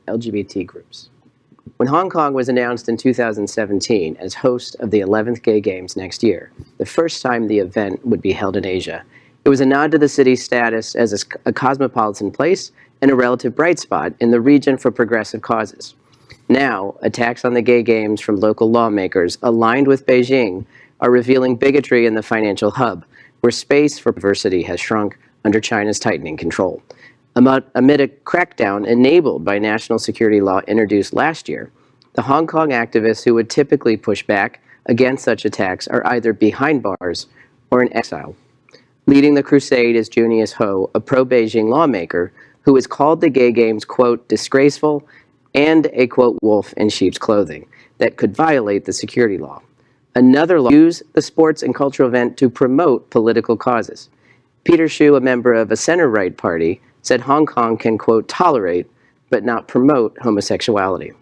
LGBT groups. When Hong Kong was announced in 2017 as host of the 11th Gay Games next year, the first time the event would be held in Asia, it was a nod to the city's status as a cosmopolitan place and a relative bright spot in the region for progressive causes. Now, attacks on the Gay Games from local lawmakers aligned with Beijing are revealing bigotry in the financial hub, where space for diversity has shrunk under China's tightening control. Amid a crackdown enabled by national security law introduced last year, the Hong Kong activists who would typically push back against such attacks are either behind bars or in exile. Leading the crusade is Junius Ho, a pro-Beijing lawmaker who has called the Gay Games, quote, disgraceful and a, quote, wolf in sheep's clothing that could violate the security law. Another law used the sports and cultural event to promote political causes. Peter Shiu, a member of a center-right party, said Hong Kong can, quote, tolerate, but not promote homosexuality.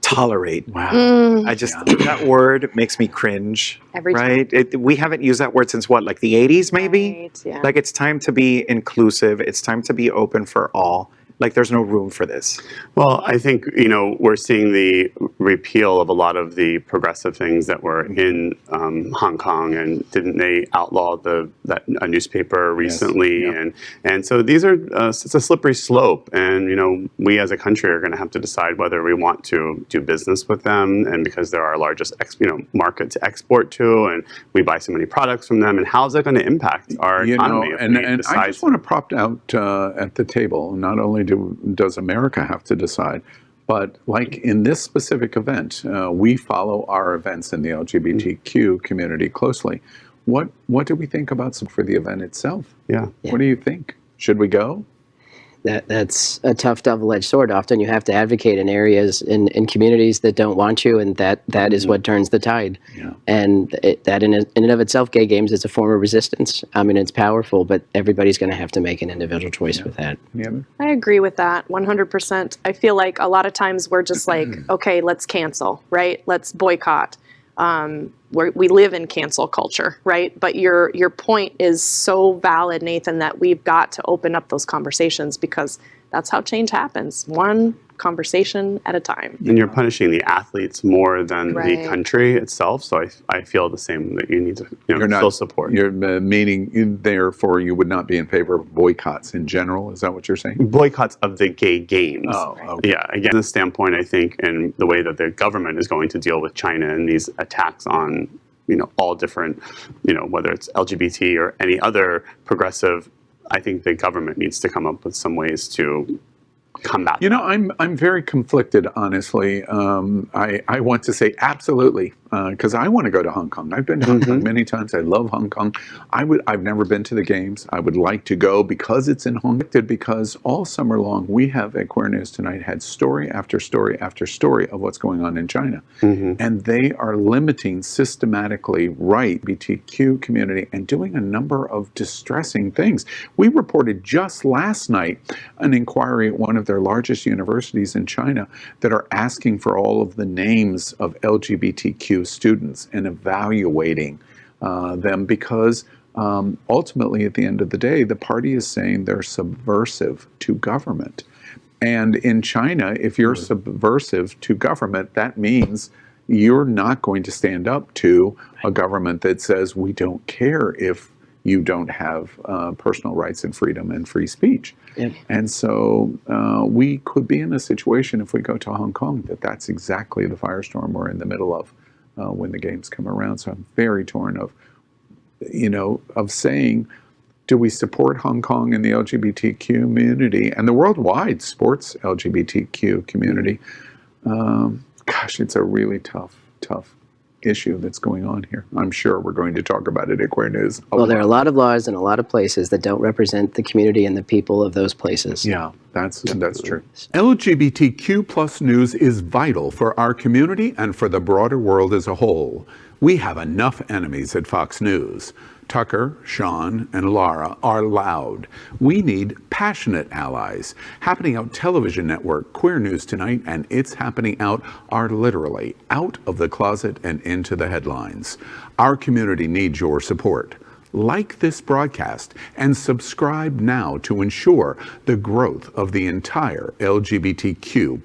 Tolerate. Wow. I just, that word makes me cringe. Every time. Right? We haven't used that word since what, like the 80s maybe? Right, yeah. Like it's time to be inclusive. It's time to be open for all. Like there's no room for this. Well, I think, we're seeing the repeal of a lot of the progressive things that were in Hong Kong, and didn't they outlaw a newspaper recently? Yes. Yep. And so these are, it's a slippery slope, and, we as a country are going to have to decide whether we want to do business with them, and because they're our largest, market to export to, and we buy so many products from them, and how's that going to impact our economy? And I just want to prop out at the table, not only does America have to decide, but like in this specific event, we follow our events in the LGBTQ community closely. What do we think about for the event itself? Yeah. What do you think? Should we go? That's a tough double-edged sword. Often you have to advocate in areas, in communities that don't want you, and that is what turns the tide. Yeah. And that in and of itself, Gay Games is a form of resistance. I mean, it's powerful, but everybody's going to have to make an individual choice with that. Yeah. I agree with that 100%. I feel like a lot of times we're just like, okay, let's cancel, right? Let's boycott. We live in cancel culture, right? But your point is so valid, Nathan, that we've got to open up those conversations, because that's how change happens, one conversation at a time. And you're punishing the athletes more than Right. the country itself, so I feel the same, that you need to still support. You're meaning, therefore, you would not be in favor of boycotts in general? Is that what you're saying? Boycotts of the Gay Games. Oh, okay. Yeah, again, the standpoint, I think, and the way that the government is going to deal with China and these attacks on, all different, whether it's LGBT or any other progressive, I think the government needs to come up with some ways to combat that. I'm very conflicted, honestly. I want to say absolutely, because I want to go to Hong Kong. I've been to Hong Kong many times. I love Hong Kong. I've never been to the games. I would like to go because it's in Hong Kong. Because all summer long we have at Queer News Tonight had story after story after story of what's going on in China, and they are limiting systematically LGBTQ community and doing a number of distressing things. We reported just last night an inquiry at one of their largest universities in China that are asking for all of the names of LGBTQ students and evaluating them, because ultimately, at the end of the day, the party is saying they're subversive to government. And in China, if you're subversive to government, that means you're not going to stand up to a government that says we don't care if you don't have personal rights and freedom and free speech. Yep. And so we could be in a situation, if we go to Hong Kong, that's exactly the firestorm we're in the middle of when the games come around. So I'm very torn of saying, do we support Hong Kong and the LGBT community and the worldwide sports LGBTQ community? Gosh, it's a really tough issue that's going on here. I'm sure we're going to talk about it at Queer News. Well, there are a lot of laws in a lot of places that don't represent the community and the people of those places. Yeah, that's true. LGBTQ plus news is vital for our community and for the broader world as a whole. We have enough enemies at Fox News. Tucker, Sean, and Laura are loud. We need passionate allies. Happening Out Television Network, Queer News Tonight, and It's Happening Out are literally out of the closet and into the headlines. Our community needs your support. like this broadcast, and subscribe now to ensure the growth of the entire LGBTQ